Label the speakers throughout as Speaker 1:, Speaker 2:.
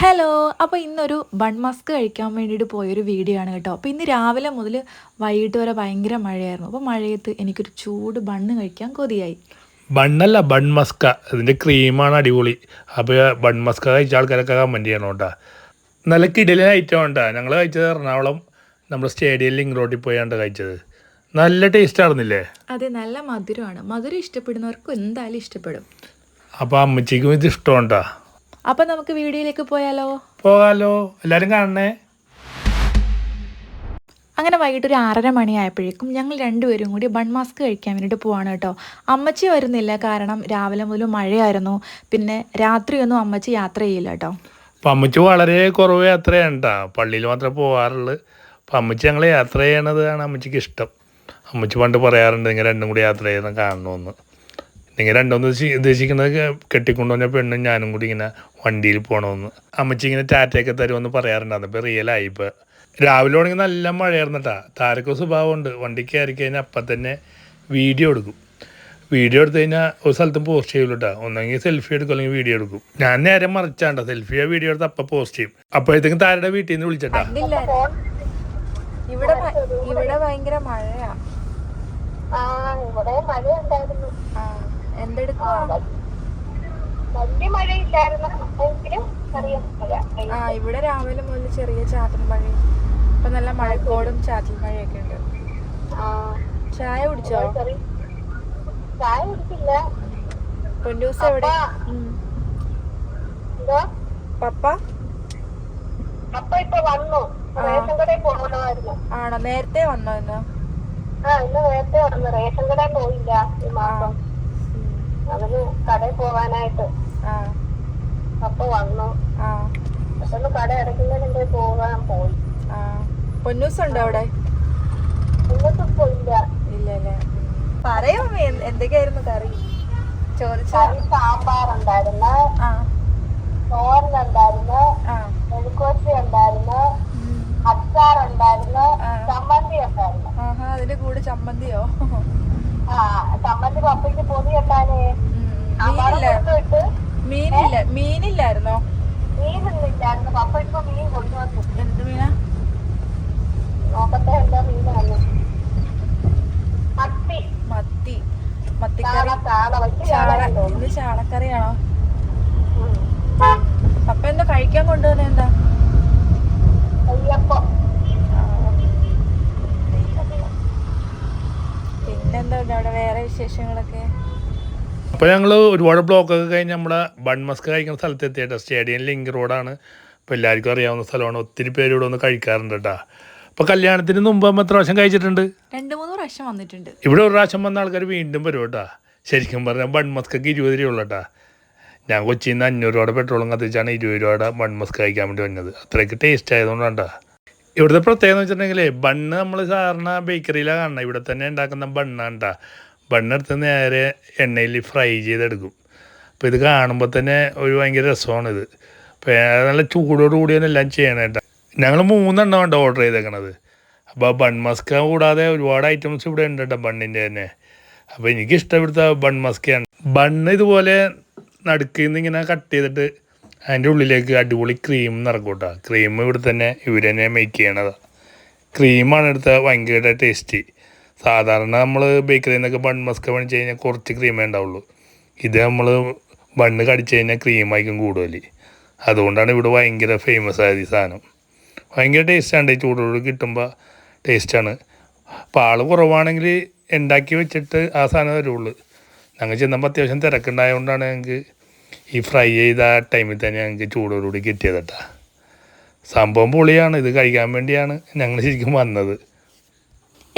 Speaker 1: Hello! അപ്പോൾ ഇന്നൊരു bun Musk കഴിക്കാൻ വേണ്ടിയിട്ട് പോയൊരു വീഡിയോ ആണ് കേട്ടോ. അപ്പോൾ ഇന്ന് രാവിലെ മുതൽ വൈകിട്ട് വരെ ഭയങ്കര മഴയായിരുന്നു. അപ്പോൾ മഴയത്ത് എനിക്കൊരു ചൂട് ബണ്ണ് കഴിക്കാൻ കൊതിയായി.
Speaker 2: ബണ്ണല്ല ബൺ മസ്ക ഇതിൻ്റെ ക്രീമാണ് അടിപൊളി. അപ്പോൾ ബൺ മസ്ക കഴിച്ച ആൾക്കാരൊക്കെ കമൻറ്റ് ചെയ്യണം കേട്ടോ. നല്ല കിടിലൻ ഐറ്റം ഉണ്ടാ. ഞങ്ങൾ കഴിച്ചത് എറണാകുളം നമ്മുടെ സ്റ്റേഡിയം ലിങ്ക് റോഡിൽ പോയാണ്ട് കഴിച്ചത്. നല്ല ടേസ്റ്റ് ആയിരുന്നില്ലേ?
Speaker 1: അതെ, നല്ല മധുരമാണ്. മധുരം ഇഷ്ടപ്പെടുന്നവർക്ക് എന്തായാലും ഇഷ്ടപ്പെടും.
Speaker 2: അപ്പോൾ അമ്മച്ചിക്കും ഇത് ഇഷ്ടമുണ്ടാ.
Speaker 1: അപ്പോൾ നമുക്ക് വീഡിയോയിലേക്ക് പോയാലോ?
Speaker 2: പോകാലോ, എല്ലാവരും കാണണേ.
Speaker 1: അങ്ങനെ വൈകിട്ട് ഒരു 6:30 മണിയായപ്പോഴേക്കും ഞങ്ങൾ രണ്ടുപേരും കൂടി ബൺ മസ്ക് കഴിക്കാൻ വേണ്ടിയിട്ട് പോവാണ് കേട്ടോ. അമ്മച്ചി വരുന്നില്ല, കാരണം രാവിലെ മുതൽ മഴയായിരുന്നു. പിന്നെ രാത്രിയൊന്നും അമ്മച്ചി യാത്ര ചെയ്യില്ല കേട്ടോ.
Speaker 2: അപ്പം അമ്മച്ചി വളരെ കുറവ് യാത്രയാണ്. പള്ളിയിൽ മാത്രമേ പോകാറുള്ളൂ. അപ്പം അമ്മച്ചി ഞങ്ങൾ യാത്ര ചെയ്യണതാണ് അമ്മച്ചിക്ക് ഇഷ്ടം. അമ്മച്ചി പണ്ട് പറയാറുണ്ട് നിങ്ങൾ രണ്ടും കൂടി യാത്ര ചെയ്യുന്ന കാണണമെന്ന്. നിങ്ങൾ രണ്ടൊന്ന് ഉദ്ദേശിക്കുന്നത് കെട്ടിക്കൊണ്ടുവന്ന പെണ്ണും ഞാനും കൂടി ഇങ്ങനെ വണ്ടിയിൽ പോകണമെന്ന്. അമ്മച്ചി ഇങ്ങനെ ടാറ്റയൊക്കെ തരുമെന്ന് പറയാറുണ്ടായിരുന്നു. ഇപ്പോൾ റിയലായി. ഇപ്പോൾ രാവിലെ തുടങ്ങി നല്ല മഴയായിരുന്നു കേട്ടോ. താരക്ക് സ്വഭാവമുണ്ട്. വണ്ടിക്ക് കയറി കഴിഞ്ഞാൽ അപ്പം തന്നെ വീഡിയോ എടുക്കും. വീഡിയോ എടുത്തു കഴിഞ്ഞാൽ ഒരു സ്ഥലത്തും പോസ്റ്റ് ചെയ്യില്ല കേട്ടോ. ഒന്നെങ്കിൽ സെൽഫി എടുക്കും അല്ലെങ്കിൽ വീഡിയോ എടുക്കും. ഞാൻ നേരെ മറിച്ചാണ്ട, സെൽഫിയോ വീഡിയോ എടുത്ത് അപ്പം പോസ്റ്റ് ചെയ്യും. അപ്പോഴത്തേക്കും താരയുടെ വീട്ടിൽ നിന്ന് വിളിച്ചിട്ടാ.
Speaker 1: ഇവിടെ ഭയങ്കര മഴയാ. ഇവിടെ രാവിലെ മുതൽ ചെറിയ ചാറ്റൽ മഴയും ഇപ്പൊ നല്ല മഴക്കോടും ചാറ്റൽ മഴയൊക്കെ ഉണ്ട്. ചായ കുടിച്ചോ?
Speaker 3: ചായ കുടിച്ചില്ല.
Speaker 1: പൊന്നൂസ് എവിടെ? പപ്പ
Speaker 3: ഇപ്പൊ വന്നു. റേഷൻ കടയിൽ പോകണമായിരുന്നു.
Speaker 1: ആണോ? നേരത്തെ വന്നോ ഇന്ന്?
Speaker 3: ഇന്ന് നേരത്തെ വന്നു. റേഷൻ കടയിൽ പോയില്ല ഈ മാസം. അതിന് കടയിൽ പോകാനായിട്ട് അപ്പൊ വന്നു. പെട്ടെന്ന് കട അടയ്ക്കുന്നതിന്റെ പോകാൻ പോയി.
Speaker 1: പൊന്നൂസ് ഉണ്ടോ അവിടെ?
Speaker 3: ഇന്നത്തെ പോയില്ല.
Speaker 1: ഇല്ലല്ലേ. പറയോ എന്തൊക്കെയായിരുന്നു കറി?
Speaker 3: കറി സാമ്പാറുണ്ടായിരുന്നു, തോരനുണ്ടായിരുന്നു, മെഴുക്കുവരട്ടി ഉണ്ടായിരുന്നു, അച്ചാറുണ്ടായിരുന്നു, ചമ്മന്തി ഉണ്ടായിരുന്നു.
Speaker 1: അതിന്റെ കൂടെ ചമ്മന്തിയോ?
Speaker 3: ചമ്മന്തി പപ്പയ്ക്ക് പൊതി കെട്ടാനേ.
Speaker 1: മീനില്ലായിരുന്നോ?
Speaker 3: മീനൊന്നുമില്ലായിരുന്നു. പപ്പ ഇപ്പൊ മീൻ കൊണ്ടുവന്നു.
Speaker 1: എന്ത് മീനാ?
Speaker 3: നോക്കട്ടെ എന്താ മീനാണ്.
Speaker 1: മത്തിക്കറി. ഇന്ന് ചാളക്കറിയാണോ? പപ്പ എന്താ കഴിക്കാൻ കൊണ്ടുവന്നെ? എന്താ? പിന്നെന്താ അവിടെ വേറെ വിശേഷങ്ങളൊക്കെ?
Speaker 2: അപ്പോൾ ഞങ്ങൾ ഒരുപാട് ബ്ലോക്കൊക്കെ കഴിഞ്ഞ് നമ്മുടെ ബൺ മസ്ക് കഴിക്കുന്ന സ്ഥലത്ത് എത്തിയിട്ടോ. സ്റ്റേഡിയം ലിങ്ക് റോഡാണ്. അപ്പോൾ എല്ലാവർക്കും അറിയാവുന്ന സ്ഥലമാണ്. ഒത്തിരി പേര് ഇവിടെ ഒന്ന് കഴിക്കാറുണ്ട് കേട്ടോ. അപ്പോൾ കല്യാണത്തിന് മുമ്പ് നമ്മൾ എത്ര പ്രാവശ്യം കഴിച്ചിട്ടുണ്ട്?
Speaker 1: 2-3 പ്രാവശ്യം വന്നിട്ടുണ്ട്.
Speaker 2: ഇവിടെ ഒരു പ്രാവശ്യം വന്ന ആൾക്കാർ വീണ്ടും വരും കേട്ടോ. ശരിക്കും പറഞ്ഞാൽ ബൺ മസ്കൊക്കെ 20 രൂപയുള്ളൂ കേട്ടോ. ഞാൻ കൊച്ചിയിൽ നിന്ന് 500 രൂപയുടെ പെട്രോളും കത്തിച്ചാണ് 20 രൂപയുടെ ബൺ മസ്ക് കഴിക്കാൻ വേണ്ടി വന്നത്. അത്രയ്ക്ക് ടേസ്റ്റ് ആയതുകൊണ്ടാണ്. ഇവിടുത്തെ പ്രത്യേകത എന്ന് വെച്ചിട്ടുണ്ടെങ്കിൽ ബണ്ണ് നമ്മൾ സാധാരണ ബേക്കറിയിലാണ് കാണുന്നത്. ഇവിടെ തന്നെ ഉണ്ടാക്കുന്ന ബണ്ണാണ് കേട്ടോ. ബണ്ണെടുത്ത് നേരെ എണ്ണയിൽ ഫ്രൈ ചെയ്തെടുക്കും. അപ്പോൾ ഇത് കാണുമ്പോൾ തന്നെ ഒരു ഭയങ്കര രസമാണിത്. അപ്പോൾ നല്ല ചൂടോടുകൂടിയാണ് എല്ലാം ചെയ്യണം കേട്ടോ. ഞങ്ങൾ 3 എണ്ണം ഉണ്ട് ഓർഡർ ചെയ്തേക്കണത്. അപ്പോൾ ബൺ മസ്ക കൂടാതെ ഒരുപാട് ഐറ്റംസ് ഇവിടെ ഉണ്ട് കേട്ടോ ബണ്ണിൻ്റെ തന്നെ. അപ്പോൾ എനിക്കിഷ്ടം ഇവിടുത്തെ ബൺ മസ്കയാണ്. ബണ്ണ് ഇതുപോലെ നടുക്കിൽ നിന്ന് ഇങ്ങനെ കട്ട് ചെയ്തിട്ട് അതിൻ്റെ ഉള്ളിലേക്ക് അടിപൊളി ക്രീം നിറക്കും കേട്ടോ. ക്രീം ഇവിടെ തന്നെ ഇവർ തന്നെ മേക്ക് ചെയ്യണതാണ്. ക്രീമാണ് എടുത്ത ഭയങ്കര ടേസ്റ്റി. സാധാരണ നമ്മൾ ബേക്കറിയിൽ നിന്നൊക്കെ ബൺ മസ്ക മേടിച്ച് കഴിഞ്ഞാൽ കുറച്ച് ക്രീമേ ഉണ്ടാവുള്ളൂ. ഇത് നമ്മൾ ബണ്ണ് കടിച്ചു കഴിഞ്ഞാൽ ക്രീമായിരിക്കും കൂടുതൽ. അതുകൊണ്ടാണ് ഇവിടെ ഭയങ്കര ഫേമസ് ആയത് ഈ സാധനം. ഭയങ്കര ടേസ്റ്റാണ്. ഈ ചൂടോട് കിട്ടുമ്പോൾ ടേസ്റ്റാണ്. അപ്പോൾ ആൾ കുറവാണെങ്കിൽ ഉണ്ടാക്കി വെച്ചിട്ട് ആ സാധനം വരുള്ളൂ. ഞങ്ങൾ ചെന്നപ്പോൾ അത്യാവശ്യം തിരക്കുണ്ടായതുകൊണ്ടാണ് ഞങ്ങൾക്ക് ഈ ഫ്രൈ ചെയ്ത ആ ടൈമിൽ തന്നെ ഞങ്ങൾക്ക് ചൂടോടുകൂടി കിട്ടിയത് കേട്ടോ. സംഭവം പൊളിയാണ്. ഇത് കഴിക്കാൻ വേണ്ടിയാണ് ഞങ്ങൾ ശരിക്കും വന്നത്.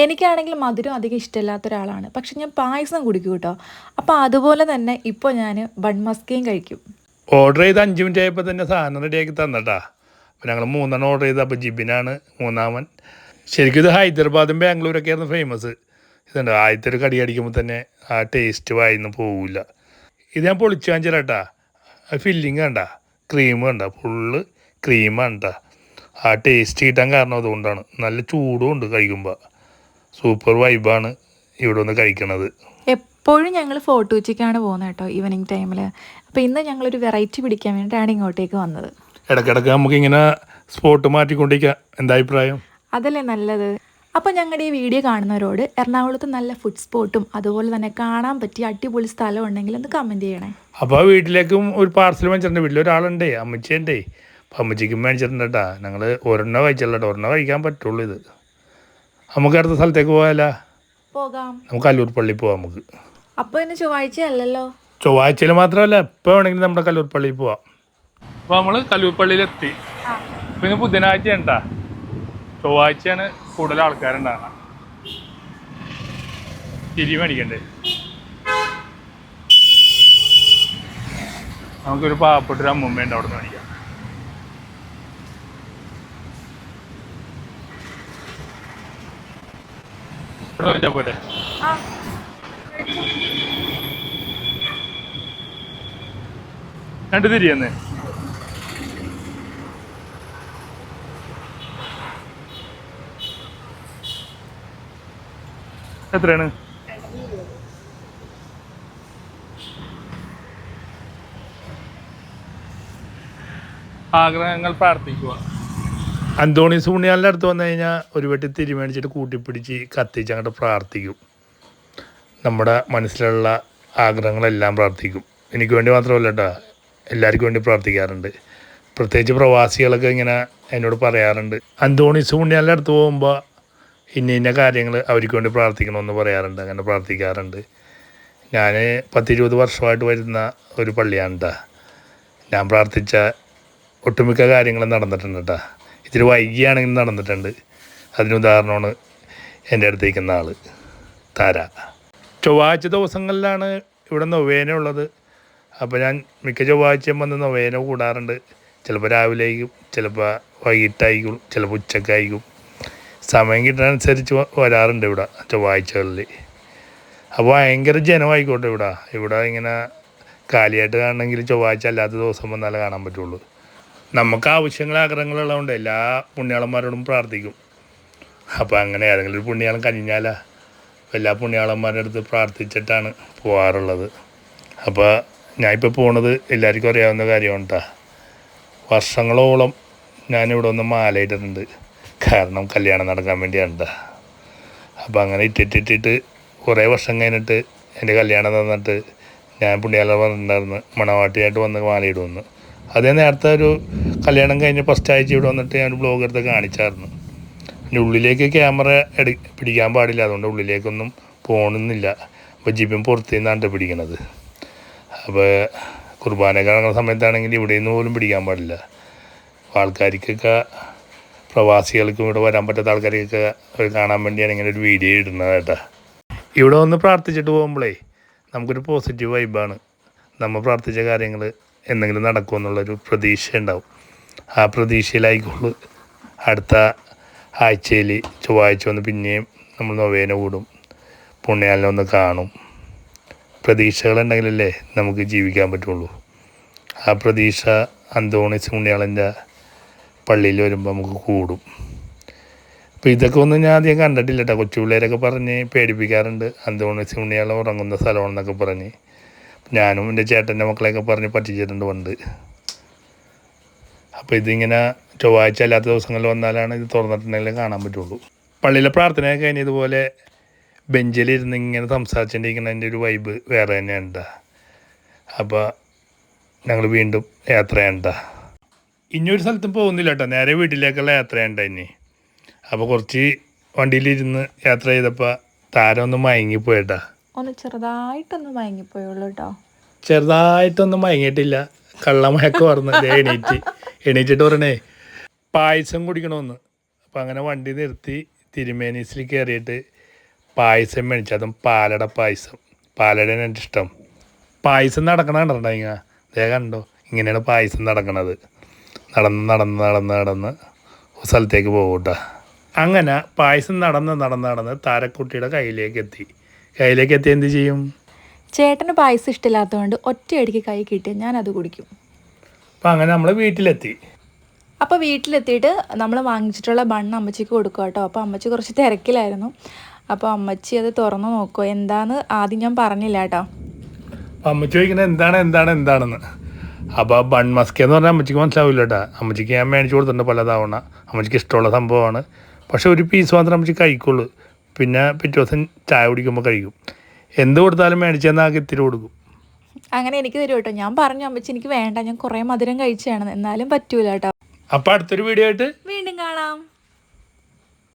Speaker 1: എനിക്കാണെങ്കിൽ മധുരം അധികം ഇഷ്ടമില്ലാത്ത ഒരാളാണ്. പക്ഷെ ഞാൻ പായസം കുടിക്കും കേട്ടോ. അപ്പോൾ അതുപോലെ തന്നെ ഇപ്പോൾ ഞാൻ ബൺ മസ്കയും കഴിക്കും.
Speaker 2: ഓർഡർ ചെയ്ത് 5 മിനിറ്റ് ആയപ്പോൾ തന്നെ സാധനം റെഡിയാക്കി തന്നട്ടാ. അപ്പോൾ ഞങ്ങൾ 3 എണ്ണം ഓർഡർ ചെയ്ത്. അപ്പോൾ ജിബിനാണ് 3ാമൻ. ശരിക്കും ഇത് ഹൈദരാബാദും ബാംഗ്ലൂരൊക്കെ ആയിരുന്നു ഫേമസ്. ഇതുണ്ട് ആദ്യത്തെ ഒരു കടി അടിക്കുമ്പോൾ തന്നെ ആ ടേസ്റ്റ് വായിന്ന് പോവില്ല. ഇത് ഞാൻ പൊളിച്ചു കാണിച്ചു കേട്ടാ. ഫില്ലിങ് കണ്ട, ക്രീം കണ്ട, ഫുള്ള് ക്രീമാണ് കേട്ടോ. ആ ടേസ്റ്റ് കിട്ടാൻ കാരണം അതുകൊണ്ടാണ്. നല്ല ചൂടും ഉണ്ട് കഴിക്കുമ്പോൾ. സൂപ്പർ വൈബാണ് ഇവിടെ ഒന്ന് കഴിക്കണത്.
Speaker 1: എപ്പോഴും ഞങ്ങൾ ഫോർട്ട് കൊച്ചിക്കാണ് പോകുന്നത് കേട്ടോ ഈവനിങ് ടൈമിൽ. അപ്പോൾ ഇന്ന് ഞങ്ങളൊരു വെറൈറ്റി പിടിക്കാൻ വേണ്ടിയിട്ടാണ് ഇങ്ങോട്ടേക്ക് വന്നത്.
Speaker 2: ഇടയ്ക്കിടയ്ക്ക് നമുക്കിങ്ങനെ സ്പോട്ട് മാറ്റിക്കൊണ്ടിരിക്കാം. എന്താ അഭിപ്രായം?
Speaker 1: അതല്ലേ നല്ലത്. അപ്പോൾ ഞങ്ങളുടെ ഈ വീഡിയോ കാണുന്നവരോട് എറണാകുളത്ത് നല്ല ഫുഡ് സ്പോട്ടും അതുപോലെ തന്നെ കാണാൻ പറ്റിയ അടിപൊളി സ്ഥലം ഉണ്ടെങ്കിൽ ഒന്ന് കമൻറ്റ് ചെയ്യണേ.
Speaker 2: അപ്പോൾ വീട്ടിലേക്കും ഒരു പാർസൽ മേടിച്ചിട്ടുണ്ട്. വീട്ടിലൊരാളുണ്ടേ, അമ്മച്ചിയുണ്ടേ. അപ്പോൾ അമ്മച്ചിക്കും മേടിച്ചിട്ടുണ്ട് കേട്ടോ. ഞങ്ങൾ ഒരെണ്ണം കഴിച്ചല്ലോ കേട്ടോ, ഒരെണ്ണം കഴിക്കാൻ പറ്റുള്ളൂ. ഇത് നമുക്ക് അടുത്ത സ്ഥലത്തേക്ക് പോകാമല്ലോ.
Speaker 1: പോകാം. നമുക്ക്
Speaker 2: കല്ലൂർ പള്ളി പോവാം നമുക്ക്.
Speaker 1: അപ്പോൾ ഇന്ന് ചൊവ്വാഴ്ച അല്ലല്ലോ.
Speaker 2: ചൊവ്വാഴ്ചയിൽ മാത്രമല്ല, എപ്പോൾ വേണമെങ്കിലും നമ്മുടെ കല്ലൂർ പള്ളിയിൽ പോവാം. അപ്പോൾ നമ്മൾ കല്ലൂർ പള്ളിയിലെത്തി. പിന്നെ ബുധനാഴ്ച ഉണ്ടാ, ചൊവ്വാഴ്ചയാണ് കൂടുതൽ ആൾക്കാരുണ്ടാകുക. തിരി മേടിക്കണ്ടേ? നമുക്കൊരു പാവപ്പെട്ടൊരു അമ്മൂമ്മയുണ്ട്, അവിടെ നിന്ന് മേടിക്കാം. ഇവിടെ വെച്ചാൽ പോരെ? രണ്ട് തിരിയെന്ന് എത്രയാണ്? ആഗ്രഹങ്ങൾ പ്രാർത്ഥിക്കുക. അന്തോണീസ് പുണ്യാലിൻ്റെ അടുത്ത് വന്നു കഴിഞ്ഞാൽ ഒരു വെട്ടി തിരി മേടിച്ചിട്ട് കൂട്ടിപ്പിടിച്ച് കത്തിച്ച് അങ്ങോട്ട് പ്രാർത്ഥിക്കും. നമ്മുടെ മനസ്സിലുള്ള ആഗ്രഹങ്ങളെല്ലാം പ്രാർത്ഥിക്കും. എനിക്ക് വേണ്ടി മാത്രമല്ല കേട്ടോ, എല്ലാവർക്കും വേണ്ടി പ്രാർത്ഥിക്കാറുണ്ട്. പ്രത്യേകിച്ച് പ്രവാസികളൊക്കെ ഇങ്ങനെ എന്നോട് പറയാറുണ്ട്, അന്തോണീസ് പുണ്യാലിൻ്റെ അടുത്ത് പോകുമ്പോൾ ഇന്ന കാര്യങ്ങൾ അവർക്ക് വേണ്ടി പ്രാർത്ഥിക്കണമെന്ന് പറയാറുണ്ട്. അങ്ങനെ പ്രാർത്ഥിക്കാറുണ്ട്. ഞാൻ 10-20 വർഷമായിട്ട് വരുന്ന ഒരു പള്ളിയാണ് കേട്ടോ. ഞാൻ പ്രാർത്ഥിച്ച ഒട്ടുമിക്ക കാര്യങ്ങളും നടന്നിട്ടുണ്ട് കേട്ടോ. ഇത്തിരി വൈകിയാണെങ്കിലും നടന്നിട്ടുണ്ട്. അതിനുദാഹരണമാണ് എൻ്റെ അടുത്തേക്കുന്ന ആൾ താര. ചൊവ്വാഴ്ച ദിവസങ്ങളിലാണ് ഇവിടെ നൊവേന ഉള്ളത്. അപ്പോൾ ഞാൻ മിക്ക ചൊവ്വാഴ്ചയും വന്ന് നൊവേന കൂടാറുണ്ട്. ചിലപ്പോൾ രാവിലെയായിരിക്കും, ചിലപ്പോൾ വൈകിട്ടായിരിക്കും, ചിലപ്പോൾ ഉച്ചക്കായിരിക്കും. സമയം കിട്ടുന്നതനുസരിച്ച് വരാറുണ്ട് ഇവിടെ ചൊവ്വാഴ്ചകളിൽ. അപ്പോൾ ഭയങ്കര ജനമായിക്കോട്ടെ ഇവിടെ ഇങ്ങനെ കാലിയായിട്ട് കാണണമെങ്കിൽ ചൊവ്വാഴ്ച അല്ലാത്ത ദിവസം വന്നാലേ കാണാൻ പറ്റുള്ളൂ. നമുക്ക് ആവശ്യങ്ങൾ ആഗ്രഹങ്ങളുള്ളതുകൊണ്ട് എല്ലാ പുണ്യാളന്മാരോടും പ്രാർത്ഥിക്കും. അപ്പോൾ അങ്ങനെ ഏതെങ്കിലും ഒരു പുണ്യാളം കഴിഞ്ഞാലാ എല്ലാ പുണ്യാളന്മാരുടെ അടുത്ത് പ്രാർത്ഥിച്ചിട്ടാണ് പോകാറുള്ളത്. അപ്പോൾ ഞാനിപ്പോൾ പോണത് എല്ലാവർക്കും അറിയാവുന്ന കാര്യമാണ് കേട്ടോ. വർഷങ്ങളോളം ഞാനിവിടെ ഒന്ന് മാലയിട്ടിട്ടുണ്ട്. കാരണം കല്യാണം നടക്കാൻ വേണ്ടിയാണ്. അപ്പോൾ അങ്ങനെ ഇട്ടിട്ട് കുറേ വർഷം കഴിഞ്ഞിട്ട് എൻ്റെ കല്യാണം തന്നിട്ട് ഞാൻ പുണ്യാളം പറഞ്ഞിട്ടുണ്ടായിരുന്നു മണവാട്ടിയായിട്ട് വന്ന് മാലയിടുമെന്ന്. അതേ നേരത്തെ ഒരു കല്യാണം കഴിഞ്ഞ് ഫസ്റ്റ് ആഴ്ച ഇവിടെ വന്നിട്ട് ഞാൻ ബ്ലോഗ് എടുത്ത് കാണിച്ചായിരുന്നു. പിന്നെ ഉള്ളിലേക്ക് ക്യാമറ പിടിക്കാൻ പാടില്ല, അതുകൊണ്ട് ഉള്ളിലേക്കൊന്നും പോകണമെന്നില്ല. അപ്പോൾ ജിബിൻ പുറത്തു നിന്നാണ് പിടിക്കണത്. അപ്പോൾ കുർബാന കാണുന്ന സമയത്താണെങ്കിൽ ഇവിടെ നിന്ന് പോലും പിടിക്കാൻ പാടില്ല. ആൾക്കാർക്കൊക്കെ പ്രവാസികൾക്കും ഇവിടെ വരാൻ പറ്റാത്ത ആൾക്കാർക്കൊക്കെ കാണാൻ വേണ്ടിയാണ് ഇങ്ങനെ ഒരു വീഡിയോ ഇടുന്നത് കേട്ടോ. ഇവിടെ വന്ന് പ്രാർത്ഥിച്ചിട്ട് പോകുമ്പോഴേ നമുക്കൊരു പോസിറ്റീവ് വൈബാണ്. നമ്മൾ പ്രാർത്ഥിച്ച കാര്യങ്ങൾ എന്തെങ്കിലും നടക്കുമെന്നുള്ളൊരു പ്രതീക്ഷ ഉണ്ടാവും. ആ പ്രതീക്ഷയിലായിക്കോളൂ അടുത്ത ആഴ്ചയിൽ ചൊവ്വാഴ്ച വന്ന് പിന്നെയും നമ്മൾ നൊവേന കൂടും, പുണ്യാലിനെ ഒന്ന് കാണും. പ്രതീക്ഷകളുണ്ടെങ്കിലല്ലേ നമുക്ക് ജീവിക്കാൻ പറ്റുള്ളൂ. ആ പ്രതീക്ഷ അന്തോണീസ് പുണ്യാളൻ്റെ പള്ളിയിൽ വരുമ്പോൾ നമുക്ക് കൂടും. അപ്പോൾ ഇതൊക്കെ ഒന്നും ഞാൻ അധികം കണ്ടിട്ടില്ല കേട്ടോ. കൊച്ചു പിള്ളേരൊക്കെ പറഞ്ഞ് പേടിപ്പിക്കാറുണ്ട്, അന്തോണീസ് പുണ്യാളം ഉറങ്ങുന്ന സ്ഥലമാണെന്നൊക്കെ പറഞ്ഞ്. ഞാനും എൻ്റെ ചേട്ടൻ്റെ മക്കളെയൊക്കെ പറഞ്ഞ് പറ്റിച്ചിട്ടുണ്ട് പണ്ട്. അപ്പോൾ ഇതിങ്ങനെ ചൊവ്വാഴ്ച അല്ലാത്ത ദിവസങ്ങളിൽ വന്നാലാണ് ഇത് തുറന്നിട്ടുണ്ടെങ്കിൽ കാണാൻ പറ്റുള്ളൂ. പള്ളിയിലെ പ്രാർത്ഥനയൊക്കെ കഴിഞ്ഞ് ഇതുപോലെ ബെഞ്ചിലിരുന്ന് ഇങ്ങനെ സംസാരിച്ചിട്ടിരിക്കുന്നതിൻ്റെ ഒരു വൈബ് വേറെ തന്നെയാണ്. അപ്പോൾ ഞങ്ങൾ വീണ്ടും യാത്രയാണ്. ഇനിയൊരു സ്ഥലത്തും പോകുന്നില്ല കേട്ടോ, നേരെ വീട്ടിലേക്കുള്ള യാത്രയുണ്ട് ഇനി. അപ്പോൾ കുറച്ച് വണ്ടിയിലിരുന്ന് യാത്ര ചെയ്തപ്പോൾ താരം ഒന്ന് മയങ്ങിപ്പോയിട്ടാ.
Speaker 1: ഒന്ന് ചെറുതായിട്ടൊന്ന് മയങ്ങിപ്പോയുള്ളൂ കേട്ടോ.
Speaker 2: ചെറുതായിട്ടൊന്നും മയങ്ങിയിട്ടില്ല, കള്ളമയക്കം പറഞ്ഞു. എണീറ്റിട്ട് പറഞ്ഞേ പായസം കുടിക്കണമെന്ന്. അപ്പോൾ അങ്ങനെ വണ്ടി നിർത്തി തിരുമേനീസിൽ കയറിയിട്ട് പായസം മേടിച്ചു. അതും പാലട പായസം. പാലടയാണ് എൻ്റെ ഇഷ്ടം. പായസം നടക്കണുണ്ടോ ഇങ്ങനെ അതേ കണ്ടോ, ഇങ്ങനെയാണ് പായസം നടക്കണത്. നടന്ന് ഒരു സ്ഥലത്തേക്ക് പോകും കേട്ടോ. അങ്ങനെ പായസം നടന്ന് താരക്കുട്ടിയുടെ കയ്യിലേക്ക് എത്തി എന്ത് ചെയ്യും?
Speaker 1: ചേട്ടന് പായസം ഇഷ്ടമില്ലാത്തതുകൊണ്ട് ഒറ്റയടിക്ക് കൈ കിട്ടി ഞാനത് കുടിക്കും.
Speaker 2: അപ്പം അങ്ങനെ നമ്മൾ വീട്ടിലെത്തി.
Speaker 1: അപ്പോൾ വീട്ടിലെത്തിയിട്ട് നമ്മൾ വാങ്ങിച്ചിട്ടുള്ള ബണ്ണ് അമ്മച്ചിക്ക് കൊടുക്കുക കേട്ടോ. അപ്പോൾ അമ്മച്ചി കുറച്ച് തിരക്കിലായിരുന്നു. അപ്പോൾ അമ്മച്ചി അത് തുറന്ന് നോക്കുക. എന്താന്ന് ആദ്യം ഞാൻ പറഞ്ഞില്ല കേട്ടോ.
Speaker 2: അമ്മച്ചി ചോദിക്കുന്നത് എന്താണെന്ന്. അപ്പോൾ ബൺ മസ്ക് എന്ന് പറഞ്ഞാൽ അമ്മച്ചിക്ക് മനസ്സിലാവില്ല കേട്ടോ. അമ്മച്ചിക്ക് ഞാൻ മേടിച്ച് കൊടുത്തിട്ടുണ്ട് പല തവണ. അമ്മച്ചിക്ക് ഇഷ്ടമുള്ള സംഭവമാണ്. പക്ഷെ ഒരു പീസ് മാത്രം അമ്മച്ചി കഴിക്കുള്ളൂ. പിന്നെ പിറ്റേ ദിവസം ചായ കുടിക്കുമ്പോൾ കഴിക്കും. എന്ത് കൊടുത്താലും മേടിച്ചെന്നാൽ ഇത്തിരി കൊടുക്കും.
Speaker 1: അങ്ങനെ എനിക്ക് തരും കേട്ടോ. ഞാൻ പറഞ്ഞു അമ്മച്ചി എനിക്ക് വേണ്ട, ഞാൻ കുറേ മധുരം കഴിച്ചതാണ്, എന്നാലും പറ്റൂല കേട്ടോ.
Speaker 2: അപ്പോൾ അടുത്തൊരു വീഡിയോ ആയിട്ട്
Speaker 1: വീണ്ടും കാണാം.